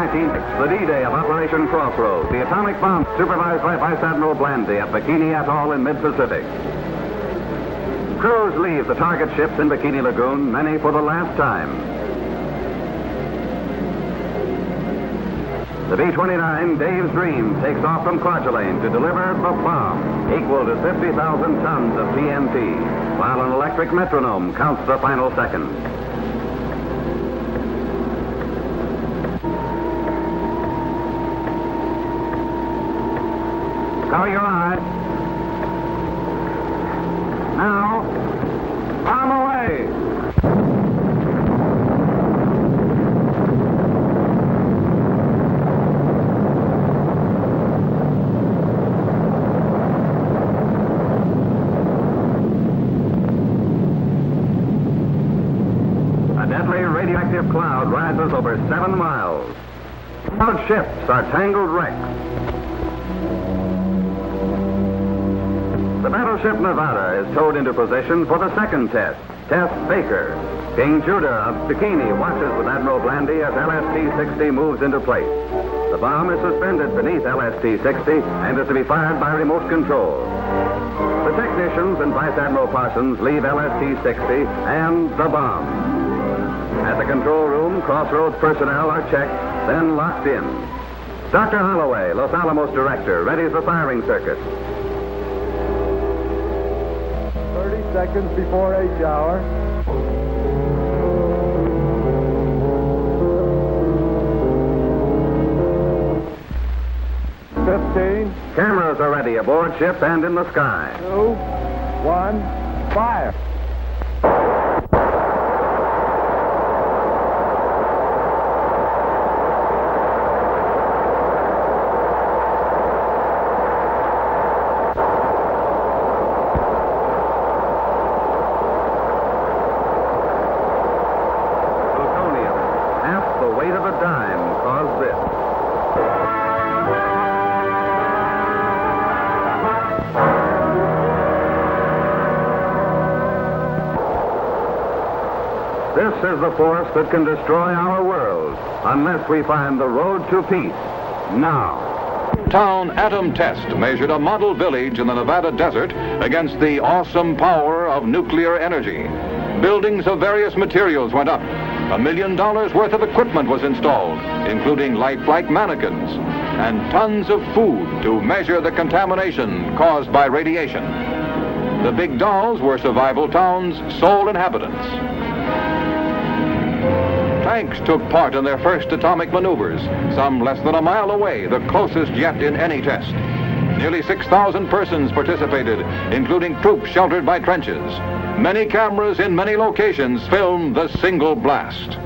19, the D-Day of Operation Crossroads, the atomic bomb supervised by Vice Admiral Blandy at Bikini Atoll in mid-Pacific. Crews leave the target ships in Bikini Lagoon, many for the last time. The B-29 Dave's Dream takes off from Kwajalein to deliver the bomb, equal to 50,000 tons of TNT, while an electric metronome counts the final seconds. Cover your eyes. Now, bomb away. A deadly radioactive cloud rises over 7 miles. Cloud ships are tangled wrecks. The battleship Nevada is towed into position for the second test, Test Baker. King Judah of Bikini watches with Admiral Blandy as LST-60 moves into place. The bomb is suspended beneath LST-60 and is to be fired by remote control. The technicians and Vice Admiral Parsons leave LST-60 and the bomb. At the control room, Crossroads personnel are checked, then locked in. Dr. Holloway, Los Alamos director, readies the firing circuit. 30 seconds before H hour. Cameras are ready aboard ship and in the sky. 2, 1, fire. Plutonium, half the weight of a dime, caused this. This is the force that can destroy our world unless we find the road to peace now. Town atom test measured a model village in the Nevada desert against the awesome power of nuclear energy. Buildings of various materials went up. $1 million worth of equipment was installed, including lifelike mannequins, and tons of food to measure the contamination caused by radiation. The big dolls were Survival Town's sole inhabitants. Tanks took part in their first atomic maneuvers, some less than a mile away, the closest yet in any test. Nearly 6,000 persons participated, including troops sheltered by trenches. Many cameras in many locations filmed the single blast.